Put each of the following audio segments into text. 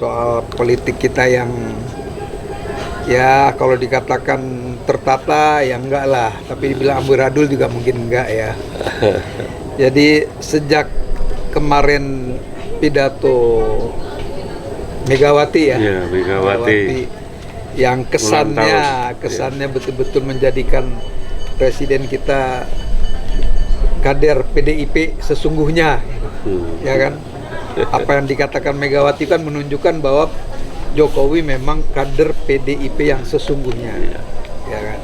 soal politik kita yang ya kalau dikatakan tertata ya enggak lah, tapi dibilang amburadul juga mungkin enggak ya. Jadi sejak kemarin pidato Megawati ya, Megawati yang kesannya betul-betul menjadikan presiden kita kader PDIP sesungguhnya, ya kan? Apa yang dikatakan Megawati kan menunjukkan bahwa Jokowi memang kader PDIP yang sesungguhnya, ya kan?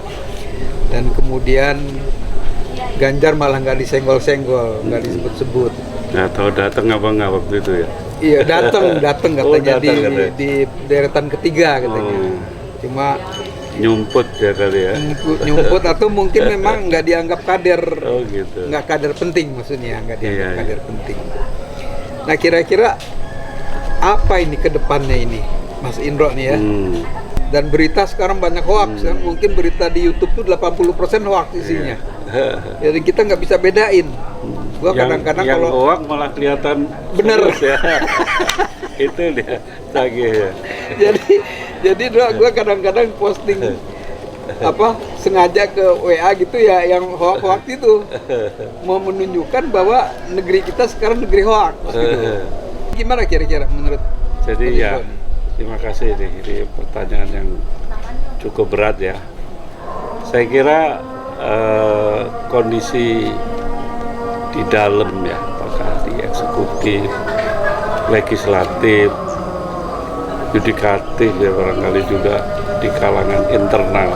Dan kemudian Ganjar malah nggak disenggol-senggol, nggak disebut-sebut. Nggak tahu datang apa nggak waktu itu ya? Iya datang katanya katanya. di deretan ketiga katanya. Cuma Nyumput ya kali ya? Nyumput atau mungkin memang nggak dianggap kader, Gitu. nggak kader penting maksudnya, nggak dianggap Iya. kader penting. Nah kira-kira apa ini ke depannya ini, Mas Indro nih ya? Dan berita sekarang banyak hoax kan, mungkin berita di YouTube tuh 80% hoax isinya. Jadi kita nggak bisa bedain. Gua kadang-kadang yang kalau hoax malah kelihatan bener ya. Itu dia tagih ya. jadi gue kadang-kadang posting sengaja ke WA gitu ya yang hoax itu mau menunjukkan bahwa negeri kita sekarang negeri hoax gitu. Gimana kira-kira menurut Jadi ya terima kasih nih, ini pertanyaan yang cukup berat ya. Saya kira kondisi di dalam ya, apakah di eksekutif, legislatif, yudikatif ya, barangkali juga di kalangan internal,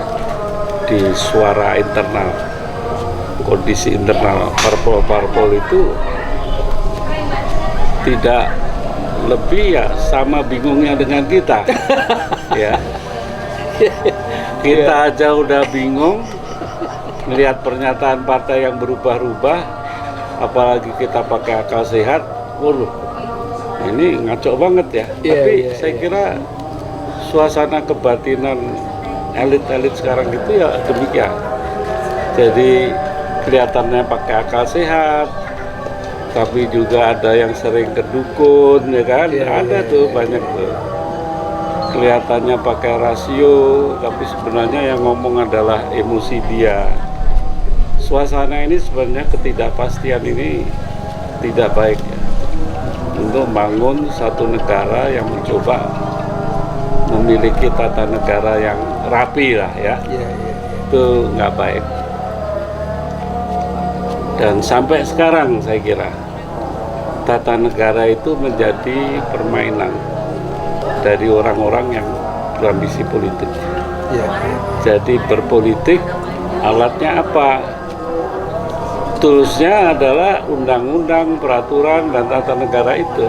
di suara internal, kondisi internal parpol-parpol itu tidak lebih ya sama bingungnya dengan kita ya. Kita aja udah bingung melihat pernyataan partai yang berubah-ubah, apalagi kita pakai akal sehat. Waduh, ini ngaco banget ya. Tapi saya kira suasana kebatinan elit-elit sekarang itu ya demikian. Jadi kelihatannya pakai akal sehat, tapi juga ada yang sering kedukun, ya kan? Ada tuh banyak tuh. Kelihatannya pakai rasio, tapi sebenarnya yang ngomong adalah emosi dia. Suasana ini sebenarnya ketidakpastian ini tidak baik ya. Untuk membangun satu negara yang mencoba memiliki tata negara yang rapi lah ya, itu nggak baik. Dan sampai sekarang saya kira tata negara itu menjadi permainan dari orang-orang yang berambisi politik. Jadi berpolitik alatnya apa? Toolsnya adalah undang-undang, peraturan, dan tata negara itu.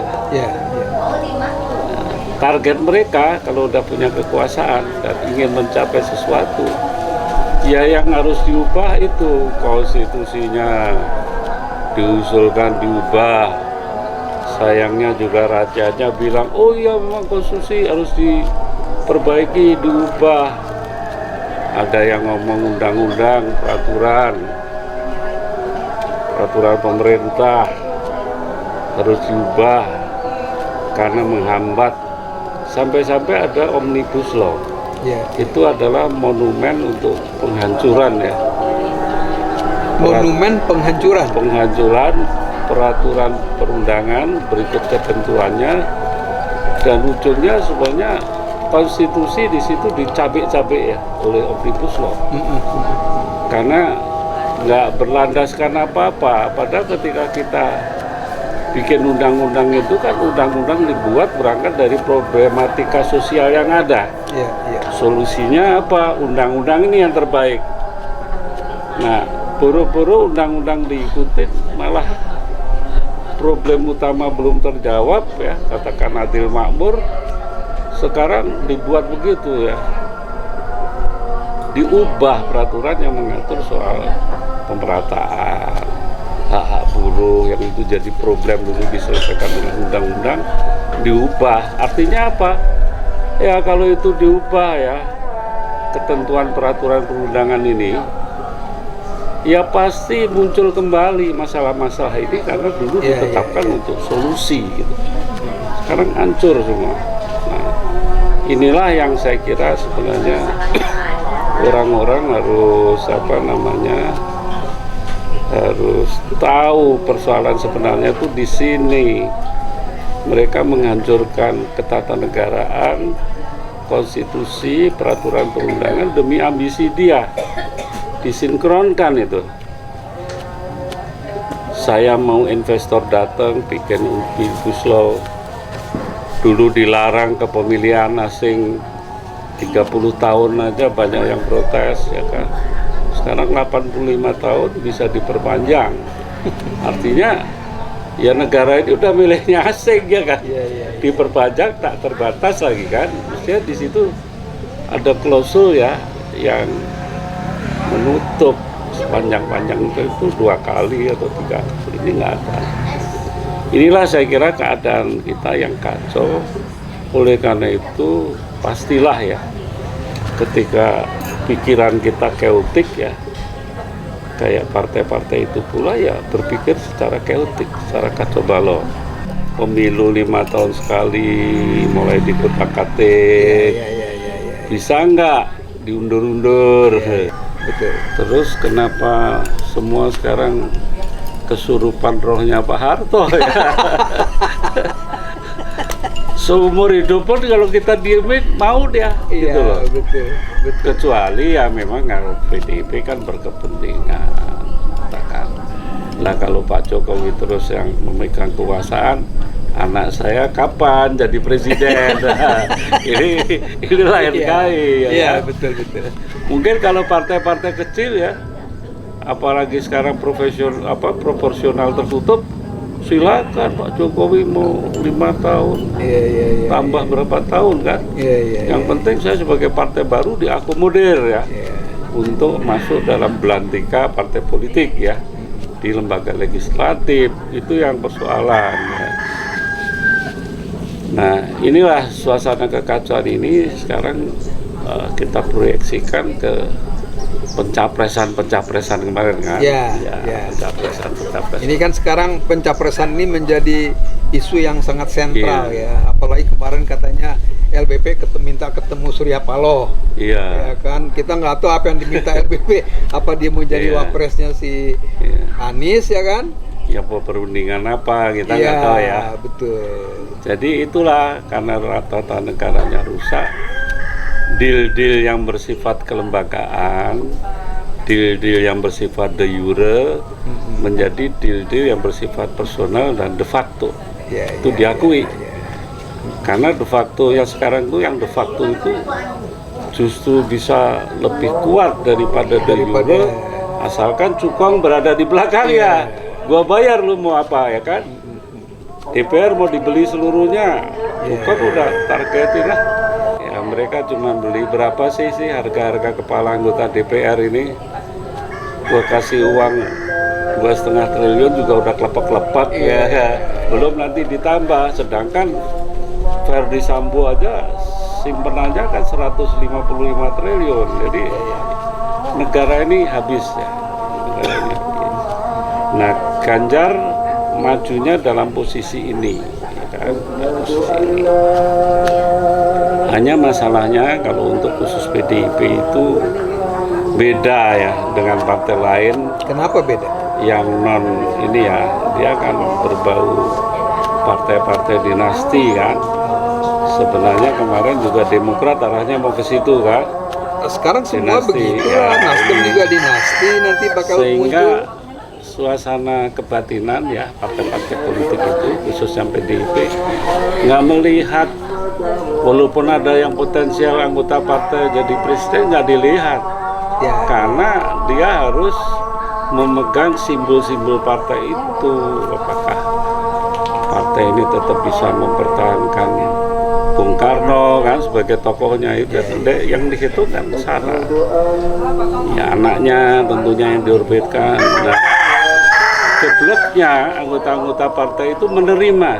Target mereka kalau udah punya kekuasaan dan ingin mencapai sesuatu, ya yang harus diubah itu konstitusinya, diusulkan diubah. Sayangnya juga rajanya bilang, oh iya memang konstitusi harus diperbaiki, diubah. Ada yang ngomong undang-undang, peraturan pemerintah harus diubah karena menghambat. Sampai-sampai ada omnibus law. Itu adalah monumen untuk penghancuran ya. Monumen penghancuran peraturan perundangan berikut ketentuannya, dan ujungnya sebenarnya konstitusi di situ dicabik-cabik ya oleh omnibus law. Karena nggak berlandaskan apa-apa. Padahal ketika kita bikin undang-undang itu kan undang-undang dibuat berangkat dari problematika sosial yang ada. Solusinya apa? Undang-undang ini yang terbaik. Nah, buru-buru undang-undang diikutin, malah problem utama belum terjawab ya, katakan adil makmur, sekarang dibuat begitu ya. Diubah peraturan yang mengatur soal pemerataan hak-hak buruh yang itu jadi problem dulu diselesaikan dengan undang-undang, diubah. Artinya apa? Ya kalau itu diubah ya, ketentuan peraturan perundangan ini, ya pasti muncul kembali masalah-masalah ini karena dulu ditetapkan untuk solusi gitu. Sekarang hancur semua. inilah yang saya kira sebenarnya orang-orang harus harus tahu persoalan sebenarnya itu di sini. Mereka menghancurkan ketatanegaraan, konstitusi, peraturan perundangan demi ambisi dia. Disinkronkan itu. Saya mau investor datang bikin omnibus law. Dulu dilarang kepemilikan asing 30 tahun aja banyak yang protes, ya kan. Sekarang 85 tahun bisa diperpanjang. Artinya ya negara ini udah miliknya asing, ya kan. Diperpanjang tak terbatas lagi kan. Mestinya di situ ada klausul ya yang menutup sepanjang-panjang itu 2 kali atau 3 kali. Ini nggak ada. Inilah saya kira keadaan kita yang kacau. Oleh karena itu pastilah ya ketika pikiran kita keotik ya, kayak partai-partai itu pula ya berpikir secara keotik, secara kacau balau. Pemilu 5 tahun sekali, mulai dikutak-katik, bisa nggak diundur-undur? Betul. Terus kenapa semua sekarang kesurupan rohnya Pak Harto ya? Seumur hidup pun kalau kita diemin mau dia, gitu loh. Betul. Kecuali ya memang kalau PDIP kan berkepentingan, katakan. Nah kalau Pak Jokowi terus yang memegang kekuasaan, anak saya kapan jadi presiden? ini lain kali. Iya, betul. Mungkin kalau partai-partai kecil ya, apalagi sekarang proporsional tertutup, silakan Pak Jokowi mau 5 tahun, tambah berapa tahun kan? Yang penting saya sebagai partai baru diakomodir ya, untuk masuk dalam belantika partai politik ya, di lembaga legislatif, itu yang persoalan ya. Nah inilah suasana kekacauan ini sekarang kita proyeksikan ke pencapresan kemarin kan? Pencapresan. Ini kan sekarang pencapresan ini menjadi isu yang sangat sentral ya. Apalagi kemarin katanya LBP minta ketemu Surya Paloh. Ya kan, kita nggak tahu apa yang diminta LBP. Apa dia mau jadi wapresnya si Anies ya kan? Ya perundingan apa kita nggak tahu ya. Betul. Jadi itulah karena rata-rata negaranya rusak. Deal-deal yang bersifat kelembagaan, deal-deal yang bersifat de jure, menjadi deal-deal yang bersifat personal dan de facto. Itu diakui. Karena de facto yang sekarang itu, yang de facto itu justru bisa lebih kuat daripada de jure, asalkan cukong berada di belakangnya. Gua bayar, lu mau apa ya kan? DPR mau dibeli seluruhnya, cukong udah targetin lah. Mereka cuma beli berapa sih harga kepala anggota DPR ini. Gua kasih uang 2,5 triliun juga udah klepek-klepek ya. Belum nanti ditambah, sedangkan Verdi Sambo aja simpenannya kan 155 triliun. Jadi negara ini habis ya. Nah Ganjar majunya dalam posisi ini ya kan? Hanya masalahnya kalau untuk khusus PDIP itu beda ya dengan partai lain. Kenapa beda? Yang non ini ya, dia akan berbau partai-partai dinasti kan. Sebenarnya kemarin juga Demokrat arahnya mau ke situ kan. Sekarang semua dinasti, begitu ya. Nasdem juga dinasti nanti bakal sehingga muncul. Suasana kebatinan ya partai-partai politik itu khususnya PDIP nggak melihat, walaupun ada yang potensial anggota partai jadi presiden nggak dilihat karena dia harus memegang simbol-simbol partai itu. Apakah partai ini tetap bisa mempertahankan Bung Karno kan sebagai tokohnya itu, yang dihitung kan sana ya anaknya tentunya yang diorbitkan. Nah, kebleknya anggota-anggota partai itu menerima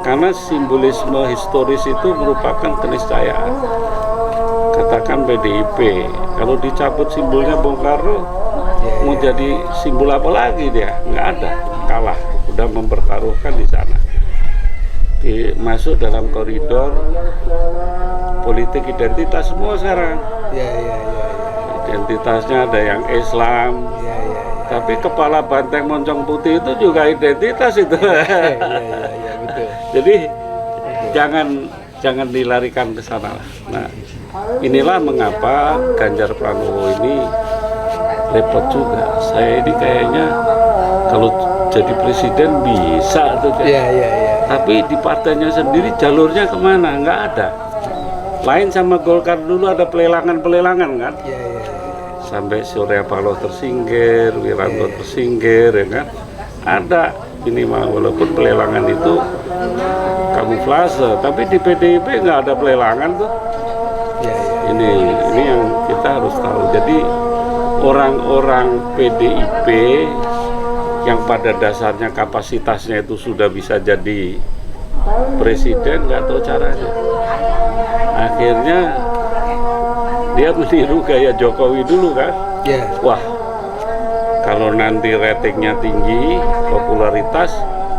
karena simbolisme historis itu merupakan keniscayaan. Katakan PDIP, kalau dicabut simbolnya Bung Karno, mau jadi simbol apa lagi dia? Nggak ada, kalah, udah mempertaruhkan di sana. masuk dalam koridor politik identitas semua sekarang. Ya, ya, ya, Identitasnya ada yang Islam, ya, ya, tapi kepala banteng moncong putih itu juga identitas itu. ya, ya, betul. Jadi jangan dilarikan ke sana lah. Nah, inilah mengapa Ganjar Pranowo ini repot juga. Saya ini kayaknya kalau jadi presiden bisa tuh kan. Ya, ya, ya. Tapi di partainya sendiri jalurnya kemana? Nggak ada. Lain sama Golkar dulu ada pelelangan kan? Ya, ya, ya. Sampai Surya Paloh tersingkir, Wiranto tersingkir, ya kan? Ada minimal walaupun pelelangan itu kamuflase, tapi di PDIP nggak ada pelelangan tuh. Ya, ya. Ini yang kita harus tahu. Jadi orang-orang PDIP yang pada dasarnya kapasitasnya itu sudah bisa jadi presiden nggak tahu caranya. Akhirnya dia meniru gaya Jokowi dulu kan. Ya. Wah, kalau nanti ratingnya tinggi, popularitas,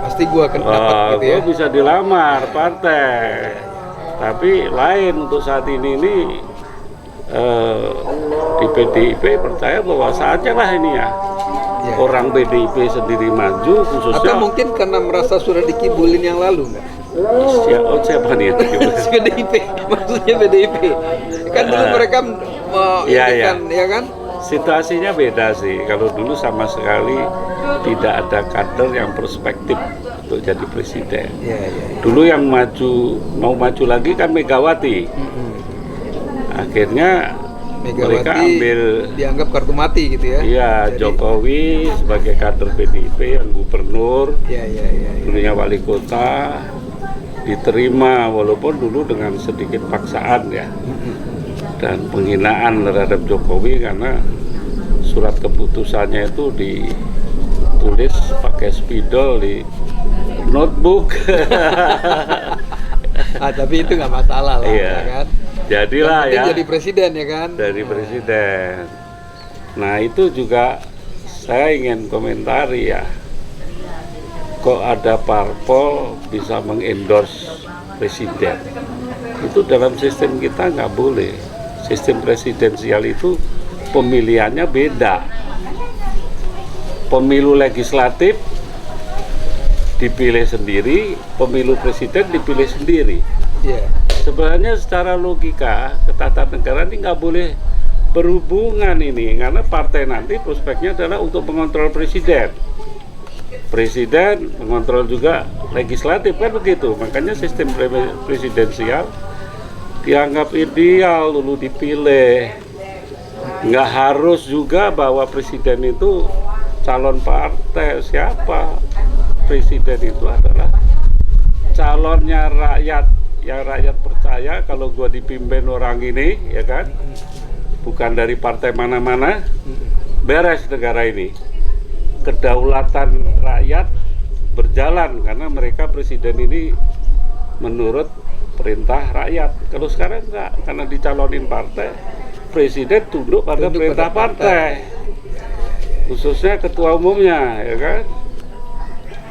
Pasti gua akan dapat gitu ya. gue bisa dilamar partai. Tapi lain untuk saat ini di PDIP percaya bahwa saatnya lah ini ya. Ya. Orang PDIP sendiri maju khususnya. Atau mungkin karena merasa sudah dikibulin yang lalu nggak? Siapa nih? PDIP, maksudnya PDIP. Kan dulu mereka mau Iya, ini iya. kan, ya kan? Situasinya beda sih. Kalau dulu sama sekali tidak ada kader yang perspektif untuk jadi presiden. Iya, iya. Dulu yang mau maju lagi kan Megawati. Akhirnya mereka ambil dianggap kartu mati gitu ya. iya Jokowi sebagai kader PDIP yang gubernur, Iya, iya, iya. dulunya wali kota, diterima walaupun dulu dengan sedikit paksaan ya. Dan penghinaan terhadap Jokowi karena surat keputusannya itu ditulis pakai spidol di notebook. Tapi itu nggak masalah lah, Iya. ya kan? Jadilah Yang penting ya jadi presiden ya kan? dari presiden. Nah itu juga saya ingin komentari ya. Kok ada parpol bisa mengendorse presiden? Itu dalam sistem kita nggak boleh. Sistem presidensial itu pemilihannya beda. Pemilu legislatif dipilih sendiri, pemilu presiden dipilih sendiri. Iya. Sebenarnya secara logika ketatanegaraan ini nggak boleh berhubungan ini, karena partai nanti prospeknya adalah untuk mengontrol presiden. Presiden mengontrol juga legislatif kan begitu. Makanya sistem presidensial dianggap ideal dulu dipilih. Nggak harus juga bahwa presiden itu calon partai. Siapa? Presiden itu adalah calonnya rakyat, yang rakyat percaya kalau gua dipimpin orang ini, ya kan? Bukan dari partai mana-mana, beres negara ini. Kedaulatan rakyat berjalan karena mereka presiden ini menurut perintah rakyat. Kalau sekarang enggak, karena dicalonin partai, presiden tunduk pada perintah partai. Khususnya ketua umumnya, ya kan?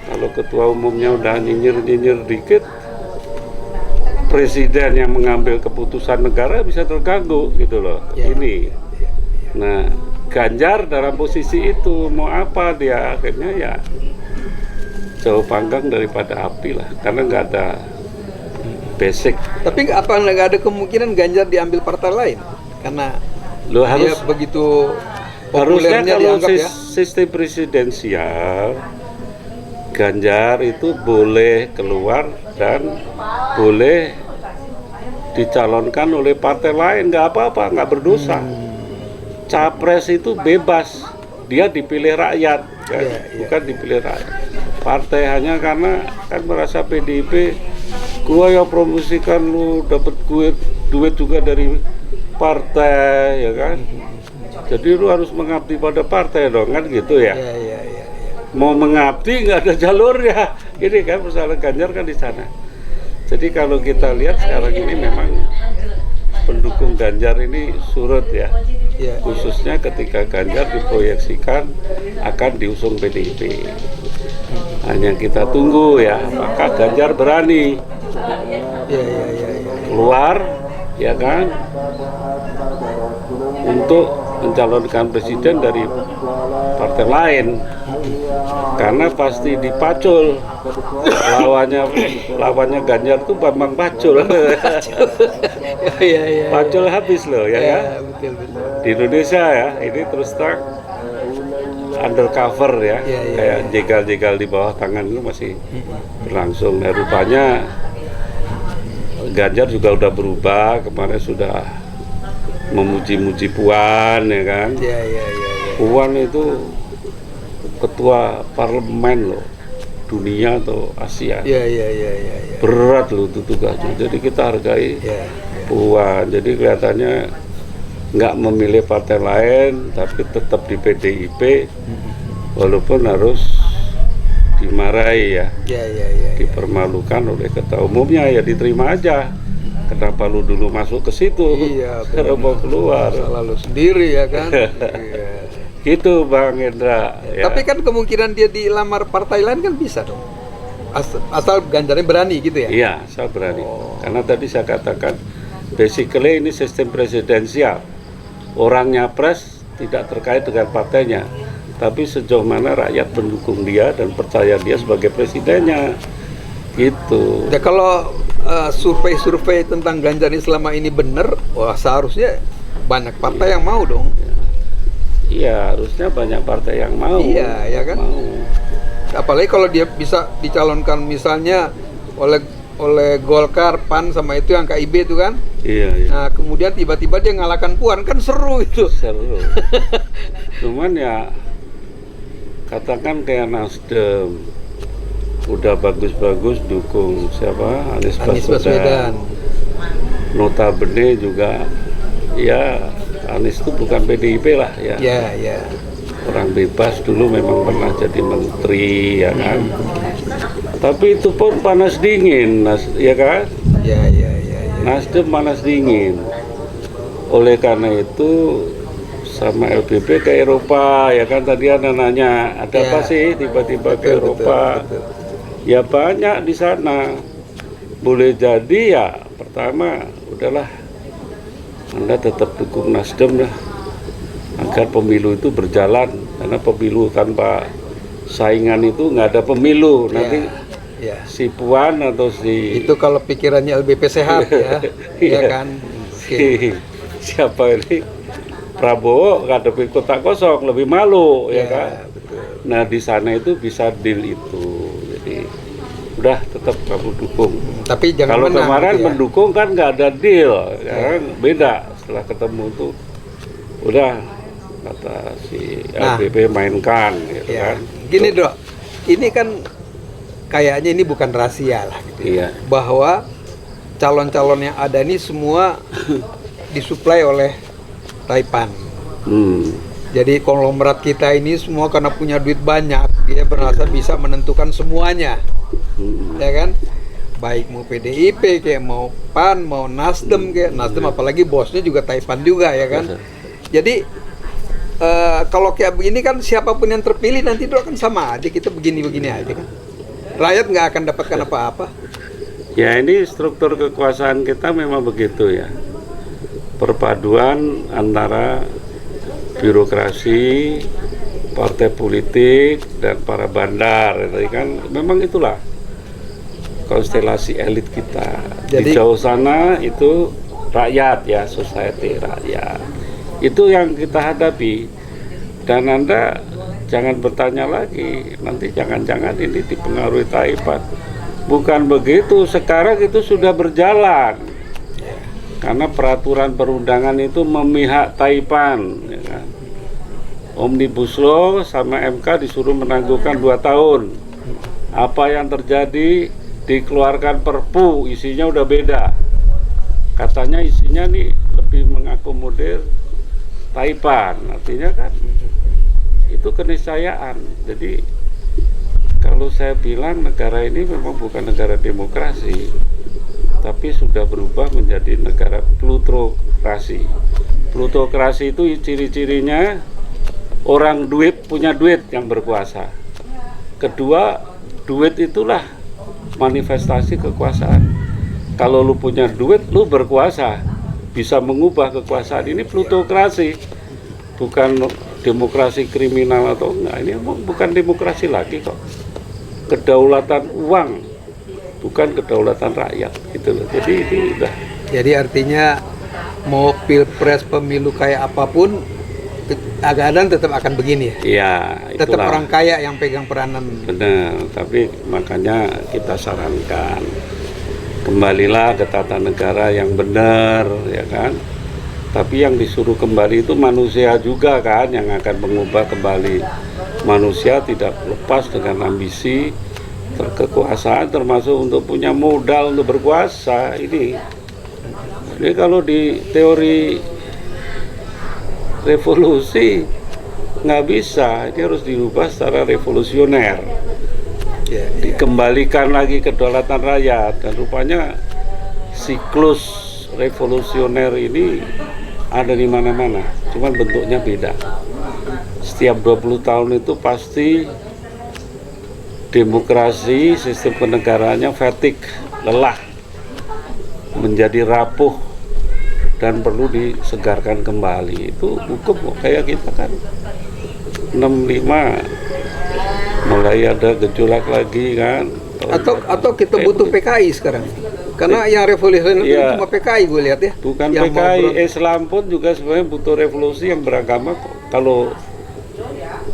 Kalau ketua umumnya udah nyinyir-nyinyir dikit, presiden yang mengambil keputusan negara bisa terganggu gitu loh. Ya. Ini. Nah, Ganjar dalam posisi itu mau apa dia akhirnya ya jauh panggang daripada api lah, karena nggak ada basic. Tapi apa nggak ada kemungkinan Ganjar diambil partai lain? Karena Lo dia harus begitu harusnya populernya kalau dianggap ya. sistem presidensial Ganjar itu boleh keluar dan boleh dicalonkan oleh partai lain, nggak apa-apa, nggak berdosa. Capres itu bebas, dia dipilih rakyat, kan? Bukan dipilih rakyat. Partai hanya karena kan merasa PDIP, gua yang promosikan lu dapat duit juga dari partai, ya kan? Jadi lu harus mengabdi pada partai dong, kan gitu ya? Iya. Mau mengabdi nggak ada jalurnya. Ini kan persoalan Ganjar kan di sana. Jadi kalau kita lihat sekarang ini memang pendukung Ganjar ini surut ya. Iya. Khususnya ketika Ganjar diproyeksikan akan diusung PDIP. Hanya kita tunggu ya, apakah Ganjar berani keluar, ya kan, untuk mencalonkan presiden dari partai lain, karena pasti dipacul lawannya Ganjar tuh Bambang Pacul. Pacul habis loh, ya kan? Betul. Di Indonesia ya, ini terus terang undercover ya, kayak jegal-jegal di bawah tangan itu masih berlangsung. Nah, rupanya Ganjar juga udah berubah, kemarin sudah memuji-muji Puan, ya kan? Puan itu ketua parlemen loh, dunia atau Asia. Berat loh itu tugasnya. Jadi kita hargai Puan. Jadi kelihatannya nggak memilih partai lain, tapi tetap di PDIP, walaupun harus dimarahi ya, dipermalukan oleh ketua umumnya, ya diterima aja. Kenapa lu dulu masuk ke situ? Sekarang mau keluar. Selalu sendiri ya kan? Gitu Bang Hendra. Ya. Tapi kan kemungkinan dia dilamar partai lain kan bisa dong. Asal Ganjarnya berani gitu ya? Iya, asal berani. Karena tadi saya katakan, basically ini sistem presidensial. Orang nyapres tidak terkait dengan partainya, tapi sejauh mana rakyat mendukung dia dan percaya dia sebagai presidennya. Gitu. Ya kalau survei-survei tentang Ganjar ini selama ini benar, wah seharusnya banyak partai yang mau dong. Iya, harusnya banyak partai yang mau. Iya, ya kan? Mau. Apalagi kalau dia bisa dicalonkan misalnya oleh Golkar, PAN sama itu yang KIB itu kan. Iya. Nah, kemudian tiba-tiba dia ngalahkan Puan, kan seru itu. Seru. Cuman ya katakan kayak Nasdem udah bagus-bagus dukung siapa? Anies Baswedan. Notabene juga ya Anies itu bukan PDIP lah ya. Iya. Orang bebas dulu memang pernah jadi menteri, ya kan. Tapi itu pun panas dingin, ya kan? Iya. Nasdem panas dingin. Oleh karena itu sama LBP ke Eropa, ya kan, tadi Anda nanya ada apa sih tiba-tiba ke Eropa? Betul. Ya banyak di sana. Boleh jadi ya pertama udahlah Anda tetap dukung Nasdem dah, agar pemilu itu berjalan, karena pemilu tanpa saingan itu nggak ada pemilu. Nanti si Puan atau si itu kalau pikirannya LBP sehat ya, ya kan. Siapa ini Prabowo ngadepi kotak kosong lebih malu, ya kan. Betul. Nah di sana itu bisa deal itu, jadi udah tetap kamu dukung. Tapi jangan kalau menang, kemarin gitu ya. mendukung kan nggak ada deal, sekarang beda. Setelah ketemu tuh udah kata si LBP mainkan, gitu kan. Gini Dok, ini kan kayaknya ini bukan rahasia lah, gitu. Iya. Bahwa calon-calon yang ada ini semua disuplai oleh Taipan. Jadi konglomerat kita ini semua karena punya duit banyak, dia merasa bisa menentukan semuanya, ya kan? Baik mau PDIP kayak mau PAN, mau Nasdem kayak Nasdem, apalagi bosnya juga Taipan juga, ya kan? Jadi kalau kayak begini kan siapapun yang terpilih nanti itu akan sama aja, kita begini-begini aja kan. Rakyat nggak akan dapatkan apa-apa. Ya ini struktur kekuasaan kita memang begitu ya. Perpaduan antara birokrasi, partai politik, dan para bandar. Jadi kan memang itulah konstelasi elit kita. Di jauh sana itu rakyat ya, society rakyat. Itu yang kita hadapi. Dan Anda jangan bertanya lagi, nanti jangan-jangan ini dipengaruhi Taipan. Bukan begitu, sekarang itu sudah berjalan. Karena peraturan perundangan itu memihak Taipan, ya kan? Omnibus Law sama MK disuruh menangguhkan 2 tahun. Apa yang terjadi? Dikeluarkan Perpu, isinya udah beda. Katanya isinya nih lebih mengakomodir Taipan, artinya kan itu keniscayaan. Jadi kalau saya bilang negara ini memang bukan negara demokrasi, tapi sudah berubah menjadi negara plutokrasi. Plutokrasi itu ciri-cirinya orang punya duit yang berkuasa. Kedua, duit itulah manifestasi kekuasaan. Kalau lu punya duit, lu berkuasa, bisa mengubah kekuasaan. Ini plutokrasi, bukan demokrasi kriminal atau enggak. Ini bukan demokrasi lagi kok. Kedaulatan uang, bukan kedaulatan rakyat, gitu loh. Jadi ini udah. Jadi artinya mau pilpres pemilu kayak apapun, keadaan tetap akan begini ya. Iya, Tetap itulah. orang kaya yang pegang peranan. Benar, tapi makanya kita sarankan kembalilah ke tata negara yang benar, ya kan. Tapi yang disuruh kembali itu manusia juga kan, yang akan mengubah kembali. Manusia tidak lepas dengan ambisi kekuasaan, termasuk untuk punya modal untuk berkuasa ini. Jadi kalau di teori revolusi nggak bisa, ini harus dirubah secara revolusioner, Ya, dikembalikan lagi kedaulatan rakyat. Dan rupanya siklus revolusioner ini ada di mana-mana, cuman bentuknya beda. Setiap 20 tahun itu pasti demokrasi, sistem kenegaraannya fatigue, lelah, menjadi rapuh dan perlu disegarkan kembali. Itu hukum kok, kayak kita kan 65 mulai ada gejolak lagi kan. Atau kita butuh PKI sekarang. Karena yang revolusioner itu Iya. cuma PKI gue lihat ya. Bukan Yang mau PKI, beron- Islam pun juga sebenarnya butuh revolusi yang beragama kok. Kalau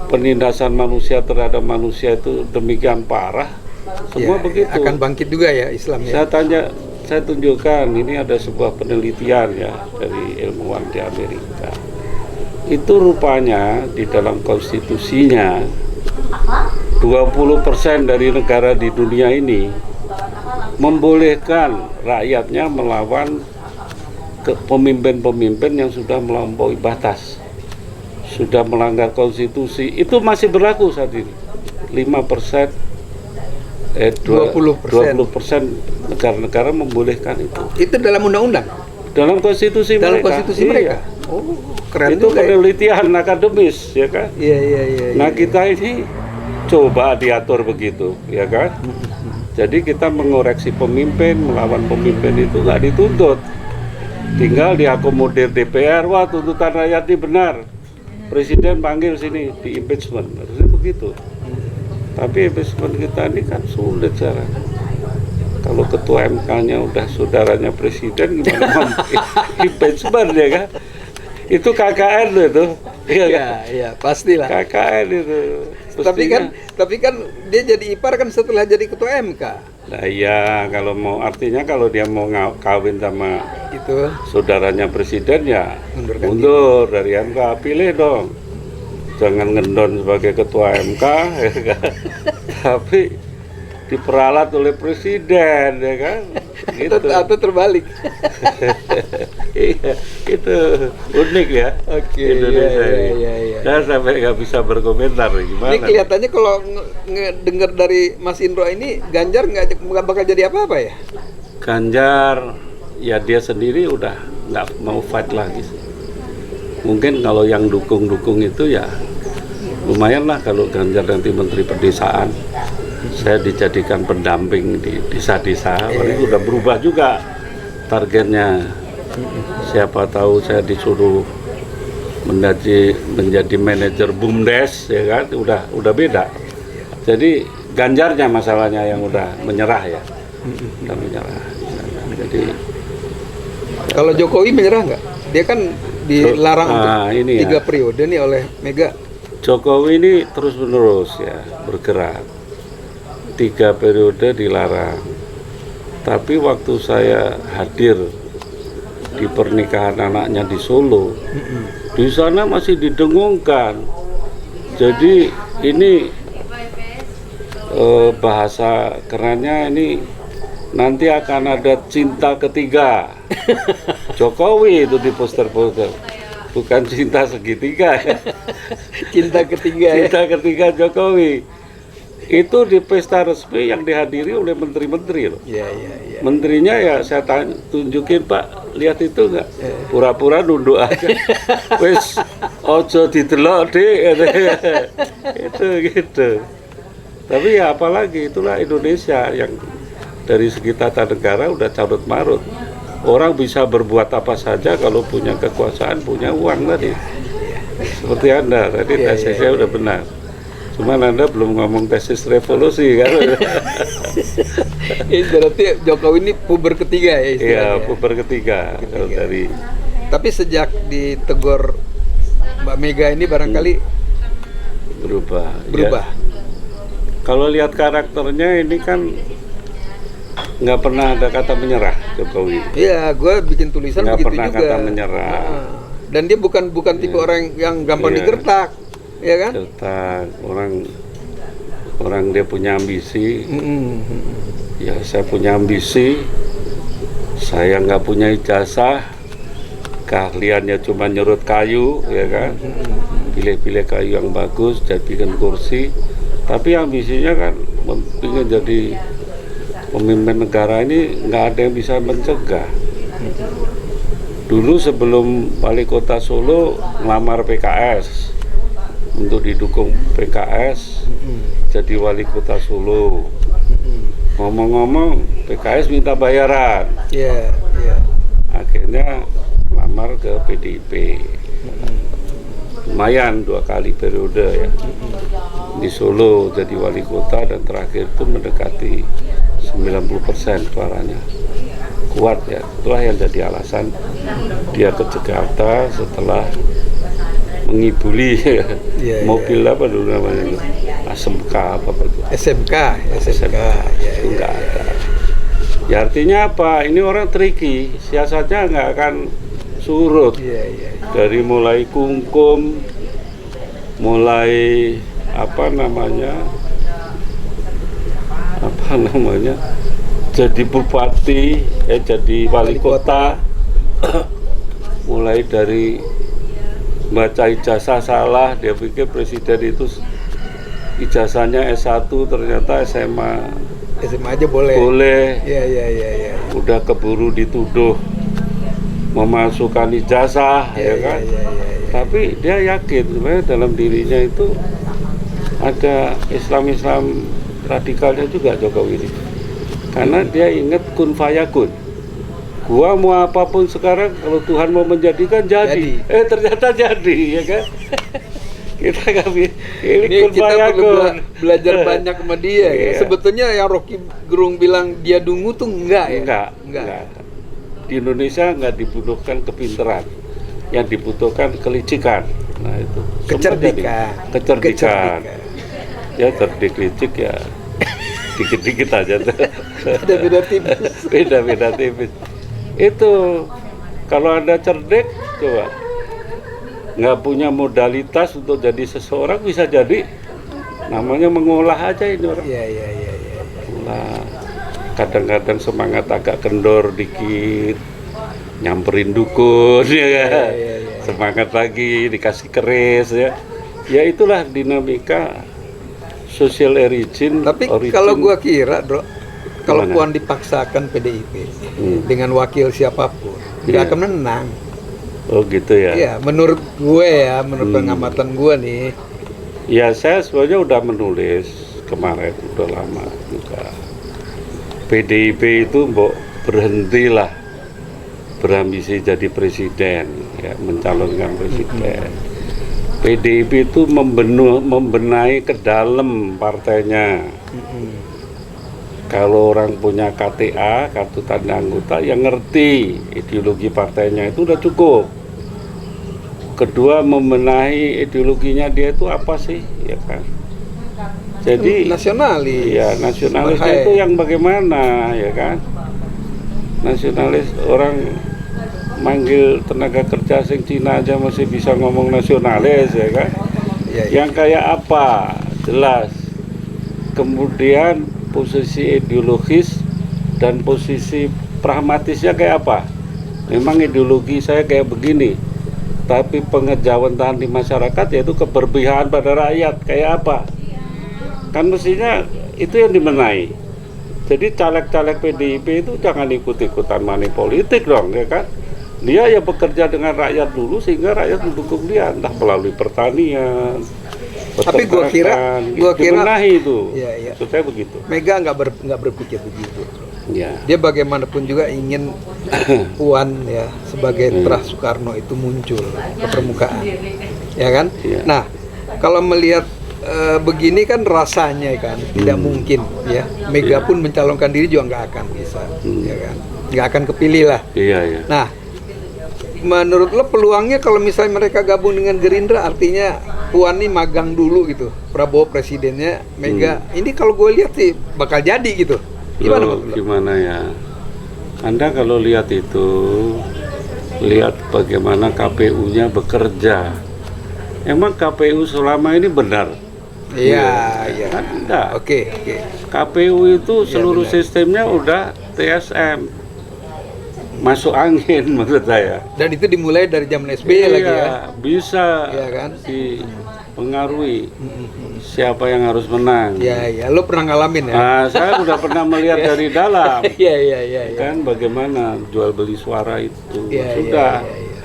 penindasan manusia terhadap manusia itu demikian parah, semua Ya, begitu. akan bangkit juga ya Islam ya. Saya tunjukkan, ini ada sebuah penelitian ya dari ilmuwan di Amerika. Itu rupanya di dalam konstitusinya 20% dari negara di dunia ini membolehkan rakyatnya melawan pemimpin-pemimpin yang sudah melampaui batas, sudah melanggar konstitusi. Itu masih berlaku saat ini. 5%, 20% negara-negara membolehkan itu. Itu dalam undang-undang, Dalam konstitusi dalam mereka. konstitusi Iya. mereka. Oh, keren Itu juga ya. penelitian akademis, ya kan? Iya. Nah, kita ini coba diatur begitu, ya kan? Jadi kita mengoreksi pemimpin, melawan pemimpin itu nggak dituntut. Tinggal diakomodir DPR, wah tuntutan rakyat ini benar. Presiden panggil sini, di impeachment, harusnya begitu. Tapi impeachment kita ini kan sulit sekarang. Kalau ketua MK-nya udah saudaranya presiden, gimana impeachment ya kan? Itu KKN loh itu. Iya kan? Iya, pastilah. KKN itu. Tapi kan dia jadi ipar kan setelah jadi ketua MK. Nah iya, kalau mau artinya kalau dia mau kawin sama Itu saudaranya presiden ya Mundurkan mundur dari MK, pilih dong. Jangan ngendon sebagai ketua MK, ya kan? Tapi diperalat oleh presiden, ya kan? Gitu. atau terbalik. Iya, itu unik ya. Oke, Indonesia ini. iya. Saya sampai nggak bisa berkomentar gimana. Ini kelihatannya kalau ngedengar dari Mas Indro ini Ganjar nggak bakal jadi apa-apa ya? Ganjar, ya dia sendiri udah nggak mau fight lagi sih. Mungkin kalau yang dukung itu ya lumayan lah kalau Ganjar nanti Menteri Pedesaan. Saya dijadikan pendamping di desa-desa, ini udah berubah juga targetnya. Siapa tahu saya disuruh menjadi manajer BUMDes, ya kan, udah beda. Jadi Ganjarnya masalahnya yang udah menyerah ya, udah menyerah. Jadi Kalau Jokowi menyerah nggak? Dia kan dilarang untuk ini 3 periode nih oleh Mega. Jokowi ini terus-menerus ya bergerak. 3 periode dilarang. Tapi waktu saya hadir di pernikahan anaknya di Solo, di sana masih didengungkan. Jadi ini bahasa kerennya ini nanti akan ada cinta ketiga. Jokowi itu di poster-poster, bukan cinta segitiga ya. Cinta ketiga ya. Cinta ketiga Jokowi. Itu di pesta resmi yang dihadiri oleh menteri-menteri loh. Iya. Menterinya ya saya tunjukin, Pak, lihat itu enggak? Pura-pura nunduk aja. Wes ojo didelok, Dik. Itu gitu. Tapi ya apalagi itulah Indonesia yang dari segi tata negara udah carut marut. Orang bisa berbuat apa saja kalau punya kekuasaan, punya uang tadi. Seperti Anda tadi tesisnya udah benar. Cuman Anda belum ngomong tesis revolusi kan? Berarti Jokowi ini puber ketiga ya istilahnya. Iya, puber ketiga. Kalau dari. Tapi sejak ditegur Mbak Mega ini barangkali berubah. berubah. Ya. Kalau lihat karakternya ini kan nggak pernah ada kata menyerah Jokowi. Iya, gue bikin tulisan Nggak begitu pernah juga. kata menyerah. Dan dia bukan tipe orang yang gampang Iya. digertak, ya kan? Gertak, orang dia punya ambisi. Ya saya punya ambisi. Saya nggak punya ijazah. Keahliannya cuma nyurut kayu, ya kan? Pilih-pilih kayu yang bagus, jadikan kursi. Tapi ambisinya kan ingin jadi pemimpin negara ini nggak ada yang bisa mencegah. Dulu sebelum wali kota Solo ngelamar PKS untuk didukung PKS jadi wali kota Solo. Ngomong-ngomong PKS minta bayaran. Iya. Akhirnya ngelamar ke PDIP. Lumayan 2 kali periode ya. Di Solo jadi wali kota dan terakhir itu mendekati 90% suaranya. Kuat ya, itulah yang jadi alasan dia ke Jakarta setelah mengibuli mobil apa dulu namanya itu, SMK apa itu? SMK. Ya, itu nggak ada. Ya artinya apa? Ini orang tricky, siasatnya nggak akan surut. Iya. Dari mulai kungkum, mulai apa namanya, jadi bupati, jadi wali kota, mulai dari baca ijazah salah, dia pikir presiden itu ijazahnya S1 ternyata SMA aja boleh. Iya. Udah keburu dituduh memasukkan ijazah, ya kan? Iya. Tapi dia yakin sebenarnya dalam dirinya itu ada Islam radikalnya juga Jokowi ini. Karena dia ingat kun fayakun. Gua mau apapun sekarang kalau Tuhan mau menjadikan jadi. Ternyata jadi, ya kan? Kita nggak ini kun kita perlu fayakun. belajar banyak sama dia ya. Iya. Sebetulnya yang Rocky Gerung bilang dia dungu tuh enggak ya? Enggak. Di Indonesia nggak dibutuhkan kepintaran, yang dibutuhkan kelicikan. Nah itu. Kecerdikan. Ya cerdik licik ya. Dikit-dikit aja tuh. Beda-beda tipis. Itu kalau Anda cerdik, coba nggak punya modalitas untuk jadi seseorang bisa jadi namanya mengolah aja ini orang. Iya. Nah, kadang-kadang semangat agak kendor dikit, nyamperin dukun ya kan. Semangat lagi dikasih keris ya. Ya itulah dinamika social origin. Tapi kalau gua kira, Bro, kalau Puan dipaksakan PDIP dengan wakil siapapun, nggak akan menang. Oh gitu ya? Iya, menurut gue ya, menurut pengamatan gue nih. Ya saya sebenarnya udah menulis kemarin, udah lama juga. PDIP itu berhentilah berambisi jadi presiden, ya, mencalonkan presiden. PDIP itu membenahi ke dalam partainya. Kalau orang punya KTA, kartu tanda anggota, yang ngerti ideologi partainya itu udah cukup. Kedua, membenahi ideologinya dia itu apa sih, ya kan? Jadi nasionalis. Ya, nasionalisnya itu yang bagaimana, ya kan? Nasionalis orang manggil tenaga kerja asing Cina aja masih bisa ngomong nasionalis, ya kan? Yang kayak apa? Jelas. Kemudian posisi ideologis dan posisi pragmatisnya kayak apa? Memang ideologi saya kayak begini, tapi pengejauhan di masyarakat yaitu keberpihakan pada rakyat kayak apa? Kan mestinya itu yang dibenahi. Jadi caleg-caleg PDIP itu jangan ikut-ikutan money politik dong, ya kan? Dia ya bekerja dengan rakyat dulu sehingga rakyat mendukung dia, entah melalui pertanian, Tapi gua kira dibenahi itu. Iya, iya. Maksud saya begitu. Mega nggak berpikir begitu. Ya. Dia bagaimanapun juga ingin Puan ya sebagai terah Soekarno itu muncul ke permukaan, ya kan? Iya. Nah, kalau melihat begini kan rasanya kan tidak mungkin ya Mega pun mencalonkan diri juga nggak akan bisa, ya kan? Nggak akan kepilih lah. Iya, iya. Nah, menurut lo peluangnya kalau misalnya mereka gabung dengan Gerindra, artinya Puan nih magang dulu gitu, Prabowo presidennya, Mega. Ini kalau gue lihat sih bakal jadi gitu. Gimana Loh, gimana ya? Anda kalau lihat itu, lihat bagaimana KPU-nya bekerja. Emang KPU selama ini benar? Iya, iya. Kan enggak. Oke. KPU itu seluruh benar. sistemnya udah TSM. Masuk angin maksud saya. Dan itu dimulai dari zaman SBY lagi ya. Bisa Iya kan? dipengaruhi siapa yang harus menang. Iya. Lo pernah ngalamin ya? Nah, saya udah pernah melihat dari dalam. Iya. Kan bagaimana jual beli suara itu. Iya, Sudah. iya.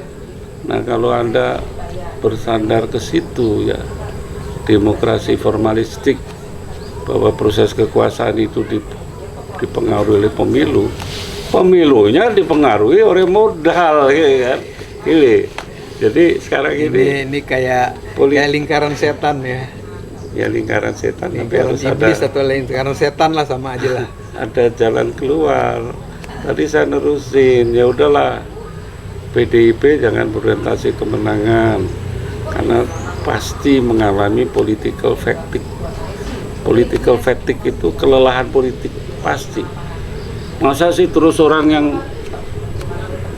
Nah, kalau Anda bersandar ke situ ya, demokrasi formalistik, bahwa proses kekuasaan itu dipengaruhi oleh pemilu, pemilunya dipengaruhi oleh modal, ya kan? Ini. Jadi sekarang Ini kayak lingkaran setan ya. Ya lingkaran setan, tapi Lingkaran harus iblis ada atau lingkaran setan lah, sama aja lah. ada jalan keluar. Tadi saya nerusin, ya udahlah, PDIP jangan berorientasi kemenangan karena pasti mengalami political fatigue. Political fatigue itu kelelahan politik pasti. Masa sih terus orang yang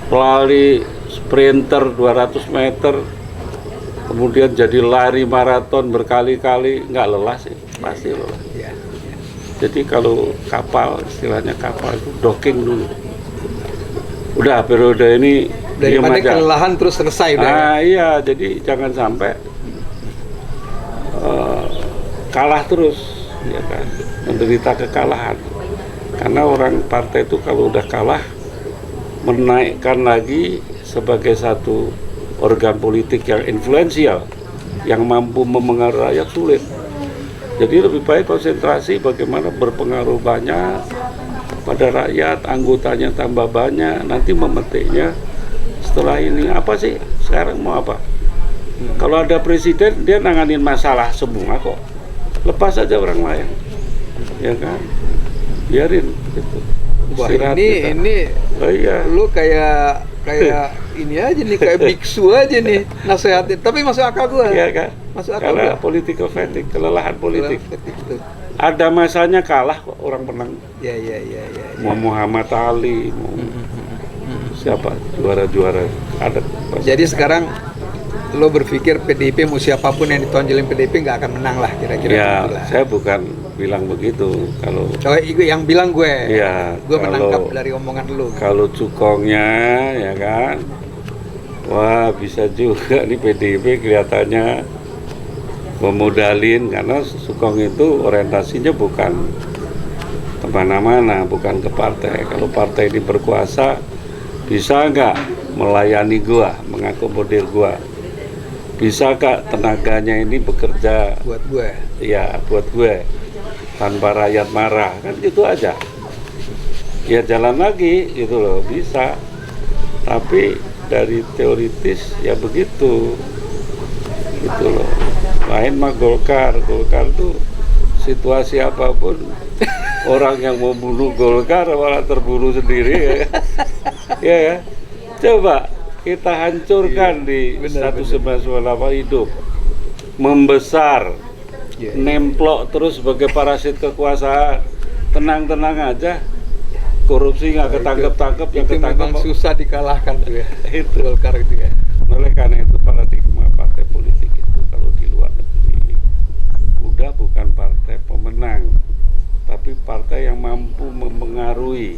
pelari sprinter 200 meter kemudian jadi lari maraton berkali-kali, nggak lelah sih, pasti lelah. Iya. Jadi kalau kapal, istilahnya kapal itu docking dulu. Udah periode ini diam Daripada aja. kelelahan terus selesai udah. Ah iya, jadi jangan sampai kalah terus, ya kan, menderita kekalahan. Karena orang partai itu kalau udah kalah, menaikkan lagi sebagai satu organ politik yang influensial, yang mampu memengaruhi rakyat sulit. Jadi lebih baik konsentrasi bagaimana berpengaruh banyak pada rakyat, anggotanya tambah banyak, nanti memetiknya setelah ini apa sih, sekarang mau apa? Kalau ada presiden, dia nanganin masalah semua kok. Lepas aja orang lain, ya kan? Biarin gitu. Wah, Istirahat kita. ini Oh iya. lu kayak ini aja nih, kayak biksu aja nih nasehatin. Tapi masuk akal gua. Iya kan? Masuk akal Karena gua. political fatigue, kelelahan politik. Itu. Ada masanya kalah kok orang menang. Iya. Mau Muhammad Ali, mau siapa juara-juara ada. Jadi sekarang lo berpikir PDIP mau siapapun yang ditonjolin PDIP nggak akan menang lah kira-kira. Ya, gitu lah. saya bukan bilang begitu. Kalau Yang bilang gue. Iya, Gue menangkap kalau- dari omongan lo. kalau cukongnya, ya kan, wah bisa juga nih PDIP kelihatannya memodalin, karena Sukong itu orientasinya bukan kemana-mana, bukan ke partai. Kalau partai ini berkuasa, bisa nggak melayani gua, mengakomodir gua? Bisa nggak tenaganya ini bekerja, Buat gue. ya buat gue, tanpa rakyat marah, kan gitu aja. Ya jalan lagi gitu loh, bisa. Tapi dari teoritis ya begitu, gitu loh. Lain mah Golkar tuh situasi apapun orang yang mau bunuh Golkar malah terbunuh sendiri, ya. Ya, coba kita hancurkan di 1998 hidup, membesar, Iya. nemplok terus sebagai parasit kekuasaan, tenang-tenang aja, korupsi nggak ketangkep-tangkep, yang Itu ketangkep memang susah dikalahkan tuh ya. Itu. Golkar itu ya. Oleh karena itu paradigma partai politik itu kalau di luar negeri udah bukan partai pemenang, tapi partai yang mampu memengaruhi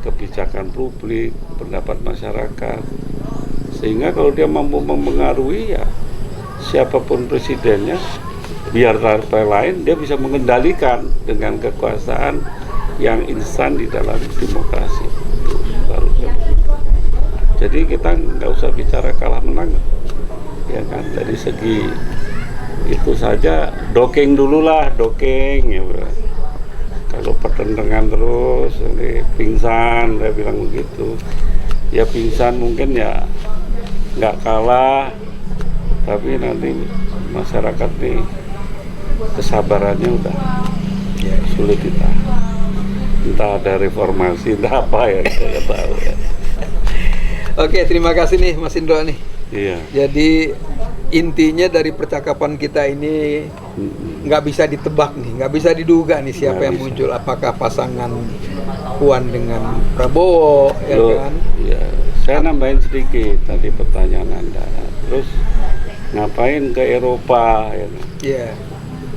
kebijakan publik, pendapat masyarakat, sehingga kalau dia mampu memengaruhi ya siapapun presidennya, biar partai lain dia bisa mengendalikan dengan kekuasaan yang instan di dalam demokrasi. Itu baru jadi kita nggak usah bicara kalah menang, ya kan, dari segi itu saja dokeng dulu lah, dokeng ya. Kalau pertentangan terus nanti pingsan, saya bilang begitu. Ya pingsan mungkin ya nggak kalah, tapi nanti masyarakat nih kesabarannya udah sulit kita. Entah ada reformasi, entah apa ya, saya nggak tahu ya. Oke, terima kasih nih Mas Indro nih. Iya. Jadi intinya dari percakapan kita ini nggak bisa ditebak nih, nggak bisa diduga nih siapa Nggak yang bisa. muncul. Apakah pasangan Puan dengan Prabowo, ya Loh, kan? ya, saya nambahin sedikit tadi pertanyaan Anda. Terus ngapain ke Eropa? Ya, kan? Iya.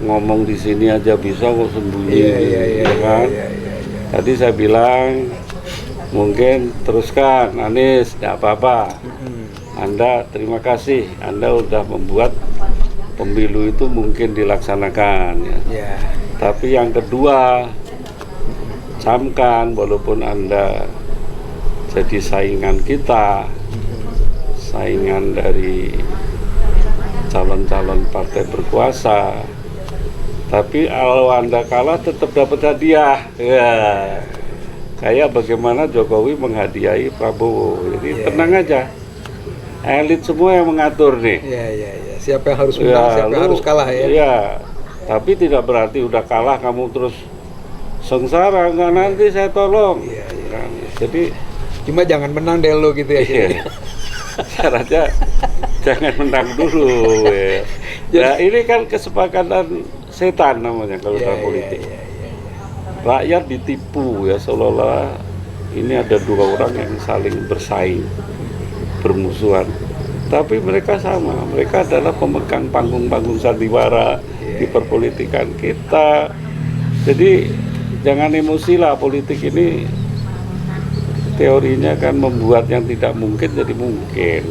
Ngomong di sini aja bisa kok sembunyi, Iya, ya kan? iya. Tadi saya bilang mungkin teruskan Anies, tidak apa-apa. Anda terima kasih, Anda udah membuat pemilu itu mungkin dilaksanakan. Ya. Ya. Tapi yang kedua, camkan walaupun Anda jadi saingan kita, saingan dari calon-calon partai berkuasa, tapi kalau Anda kalah tetap dapat hadiah. Ya. Kayak bagaimana Jokowi menghadiahi Prabowo. Jadi tenang aja. Elit semua yang mengatur nih. Iya. Siapa yang harus menang, siapa yang harus kalah ya. Iya. Tapi tidak berarti udah kalah kamu terus sengsara, enggak, nanti saya tolong. Iya. Kan. Jadi Cuma jangan menang deh lo gitu ya. iya. Syaratnya jangan menang dulu ya. Nah, ini kan kesepakatan setan namanya kalau dalam politik. Rakyat ditipu ya, seolah-olah ini ada dua orang yang saling bersaing, bermusuhan. Tapi mereka sama, mereka adalah pemegang panggung-panggung sandiwara di perpolitikan kita. Jadi jangan emosi lah, politik ini teorinya kan membuat yang tidak mungkin jadi mungkin.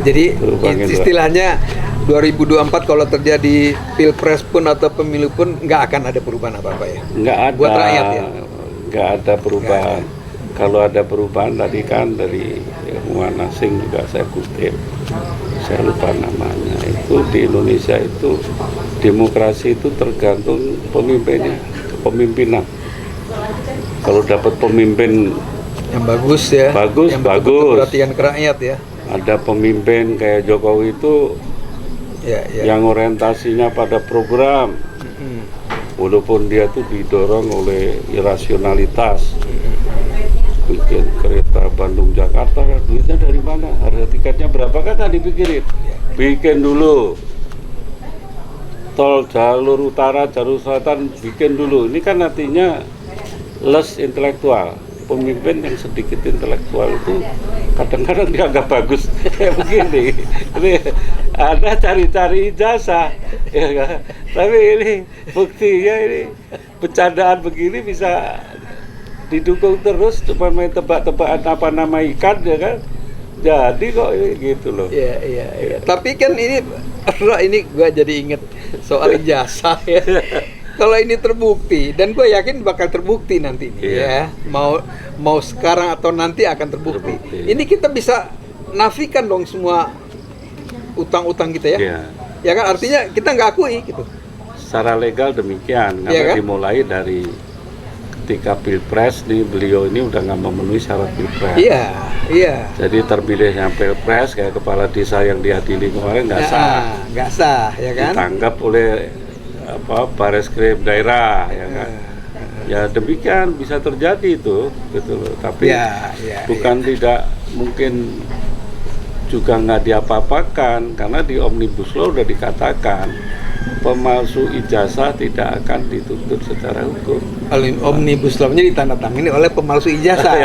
Jadi Berubah, istilahnya 2024 kalau terjadi pilpres pun atau pemilu pun nggak akan ada perubahan apa-apa ya? Nggak ada, Buat rakyat ya? nggak ada perubahan. Kalau ada perubahan tadi kan dari ilmuwan asing juga saya kutip, saya lupa namanya. Itu di Indonesia itu demokrasi itu tergantung pemimpinnya, kepemimpinan. Kalau dapat pemimpin Yang bagus ya, Bagus, yang betul-betul bagus. perhatian ke rakyat ya. ada pemimpin kayak Jokowi itu Ya. yang orientasinya pada program, walaupun dia tuh didorong oleh irasionalitas. Bikin kereta Bandung Jakarta, duitnya dari mana? Harga tiketnya berapa kan tadi dipikirin? Bikin dulu. Tol jalur utara, jalur selatan bikin dulu. Ini kan artinya less intelektual. Pemimpin yang sedikit intelektual itu kadang-kadang dianggap bagus kayak begini. Ini Anda cari-cari ijazah, ya kan? Tapi ini buktinya ini bercandaan begini bisa didukung terus, cuma main tebak-tebakan apa nama ikan, ya kan? Jadi kok ini gitu loh. Iya. Tapi kan ini gue jadi inget soal ijazah ya. Kalau ini terbukti, dan gue yakin bakal terbukti nanti nih ya, mau sekarang atau nanti akan terbukti. Ini kita bisa nafikan dong semua utang-utang kita ya. Ya kan, artinya kita nggak akui gitu. Secara legal demikian, karena Iya kan? dimulai dari ketika pilpres nih, beliau ini udah nggak memenuhi syarat pilpres. Iya. Jadi terpilihnya pilpres kayak kepala desa yang diadili kemarin nggak sah. Nggak sah, ya kan? Ditangkap oleh Bareskrim daerah, ya kan. Ya demikian bisa terjadi itu, gitu loh. Tapi bukan tidak mungkin juga nggak diapa-apakan, karena di Omnibus Law udah dikatakan pemalsu ijazah tidak akan dituntut secara hukum. Omnibus Law-nya ditandatangani oleh pemalsu ijazah.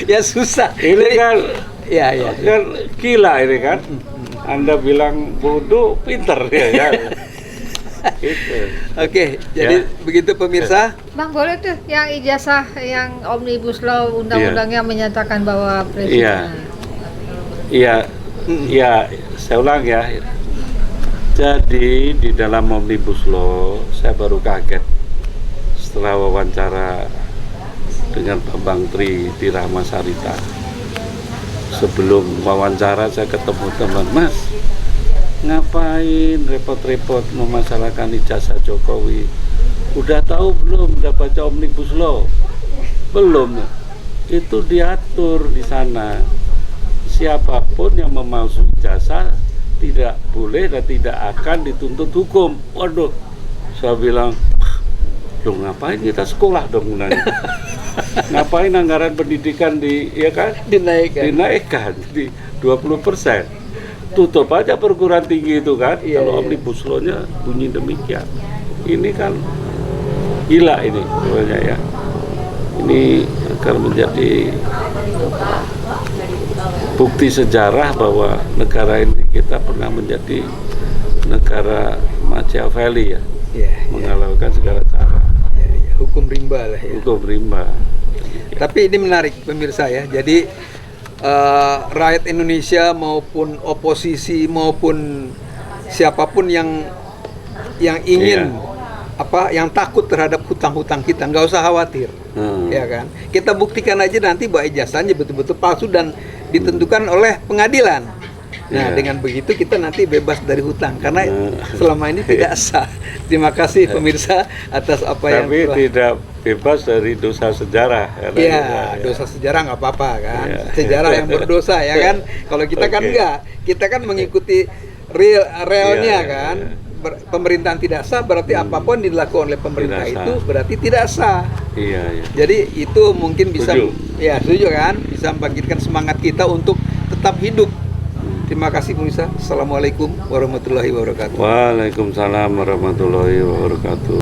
Ya susah. Ini kan, kan gila ini kan. Anda bilang bodoh, pinter ya kan. Gitu. Oke, jadi begitu pemirsa. Bang, boleh tuh yang ijazah yang Omnibus Law undang-undangnya menyatakan bahwa presiden. Iya, saya ulang ya. Jadi di dalam Omnibus Law saya baru kaget setelah wawancara dengan Bambang Tri di Rahma Sarita. Sebelum wawancara saya ketemu teman, Mas, Ngapain repot-repot memasalahkan ijazah Jokowi? Udah tahu belum? Udah baca Omnibus Law? Belum. Itu diatur di sana. Siapapun yang memalsu ijazah tidak boleh dan tidak akan dituntut hukum. Waduh, saya bilang, dong ngapain kita sekolah dong nanya. Ngapain anggaran pendidikan dinaikkan di 20%. Tutup aja perguruan tinggi itu kan. Kalau Omnibus Law-nya bunyi demikian. Ini kan gila ini sebenarnya ya. Ini akan menjadi bukti sejarah bahwa negara ini kita pernah menjadi negara Machiavelli ya. Menghalalkan segala cara. Hukum rimba lah ya. Hukum rimba. Tapi ini menarik pemirsa ya. Jadi rakyat Indonesia maupun oposisi maupun siapapun yang ingin yang takut terhadap hutang-hutang kita, nggak usah khawatir, ya kan? Kita buktikan aja nanti bahwa ijazahnya betul-betul palsu dan ditentukan oleh pengadilan. Nah, dengan begitu kita nanti bebas dari hutang karena selama ini tidak sah. Terima kasih pemirsa atas apa yang telah. Tidak bebas dari dosa sejarah. Iya, dosa sejarah nggak apa-apa kan. Sejarah yang berdosa ya kan. Kalau kita kan enggak, kita kan mengikuti realnya kan. Pemerintahan tidak sah berarti apapun dilakukan oleh pemerintah itu berarti tidak sah. Jadi itu mungkin bisa setuju kan? Bisa membangkitkan semangat kita untuk tetap hidup. Terima kasih pemirsa. Assalamualaikum warahmatullahi wabarakatuh. Waalaikumsalam warahmatullahi wabarakatuh.